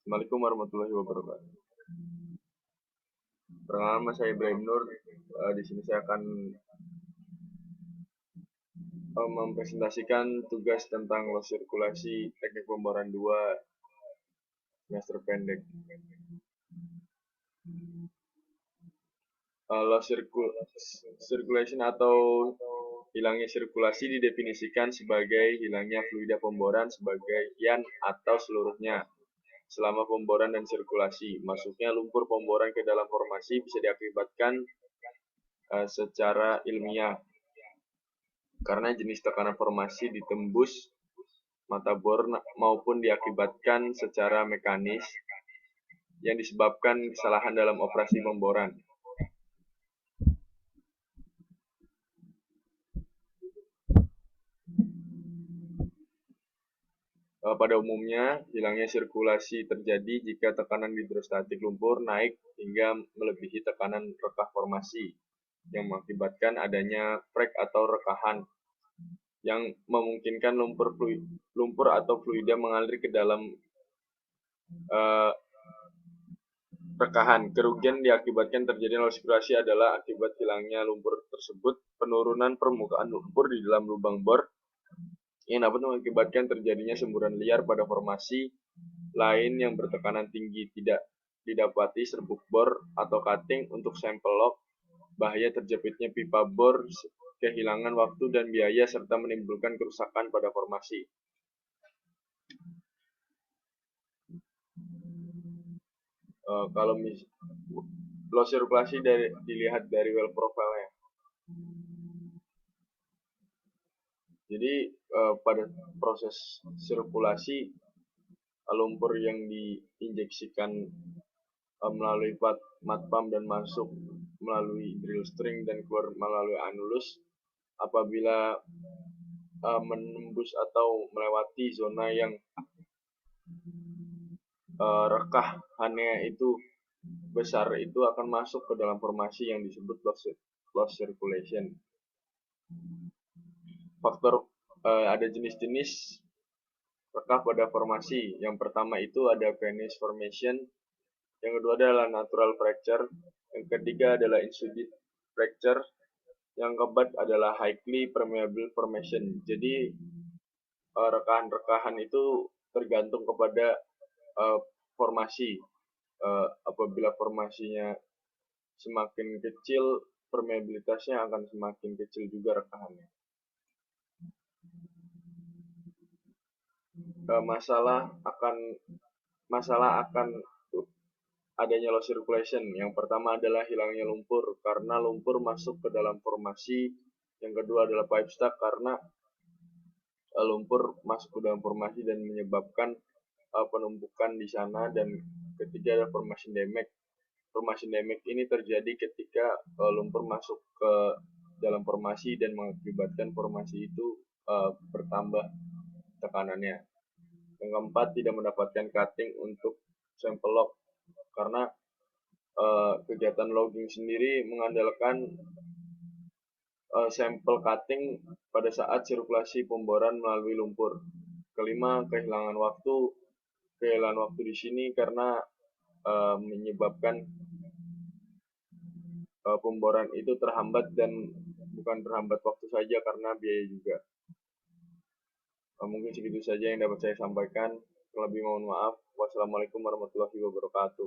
Assalamualaikum warahmatullahi wabarakatuh. Perkenalkan, saya Ibrahim Nur. Di sini saya akan mempresentasikan tugas tentang loss sirkulasi teknik pemboran 2 semester pendek. Loss circulation atau hilangnya sirkulasi didefinisikan sebagai hilangnya fluida pemboran sebagian atau seluruhnya selama pemboran dan sirkulasi. Masuknya lumpur pemboran ke dalam formasi bisa diakibatkan secara ilmiah karena jenis tekanan formasi ditembus mata bor maupun diakibatkan secara mekanis yang disebabkan kesalahan dalam operasi pemboran. Pada umumnya, hilangnya sirkulasi terjadi jika tekanan hidrostatik lumpur naik hingga melebihi tekanan rekah formasi yang mengakibatkan adanya frek atau rekahan yang memungkinkan lumpur atau fluida mengalir ke dalam rekahan. Kerugian diakibatkan terjadinya loss sirkulasi adalah akibat hilangnya lumpur tersebut, penurunan permukaan lumpur di dalam lubang bor yang dapat mengakibatkan terjadinya semburan liar pada formasi lain yang bertekanan tinggi, tidak didapati serbuk bor atau cutting untuk sampel lock, bahaya terjepitnya pipa bor, kehilangan waktu dan biaya, serta menimbulkan kerusakan pada formasi. Kalau loss sirkulasi dilihat dari well profile-nya. Jadi pada proses sirkulasi, lumpur yang diinjeksikan melalui mat pump dan masuk melalui drill string dan keluar melalui anulus, apabila menembus atau melewati zona yang rekahannya itu besar, itu akan masuk ke dalam formasi yang disebut loss circulation. Faktor ada jenis-jenis rekah pada formasi. Yang pertama itu ada vanish formation, yang kedua adalah natural fracture, yang ketiga adalah insulted fracture, yang keempat adalah highly permeable formation. Jadi rekahan-rekahan itu tergantung kepada formasi. Apabila formasinya semakin kecil, permeabilitasnya akan semakin kecil juga rekahannya. Masalah akan adanya loss circulation. Yang pertama adalah hilangnya lumpur karena lumpur masuk ke dalam formasi. Yang kedua adalah pipe stuck karena lumpur masuk ke dalam formasi dan menyebabkan penumpukan di sana. Dan ketiga adalah formation damage. Formation damage ini terjadi ketika lumpur masuk ke dalam formasi dan mengakibatkan formasi itu bertambah tekanannya. Yang keempat, tidak mendapatkan cutting untuk sampel lock karena kegiatan logging sendiri mengandalkan sampel cutting pada saat sirkulasi pemboran melalui lumpur. Kelima, kehilangan waktu. Kehilangan waktu di sini karena menyebabkan pemboran itu terhambat, dan bukan terhambat waktu saja karena biaya juga. Mungkin segitu saja yang dapat saya sampaikan. Lebih mohon maaf. Wassalamualaikum warahmatullahi wabarakatuh.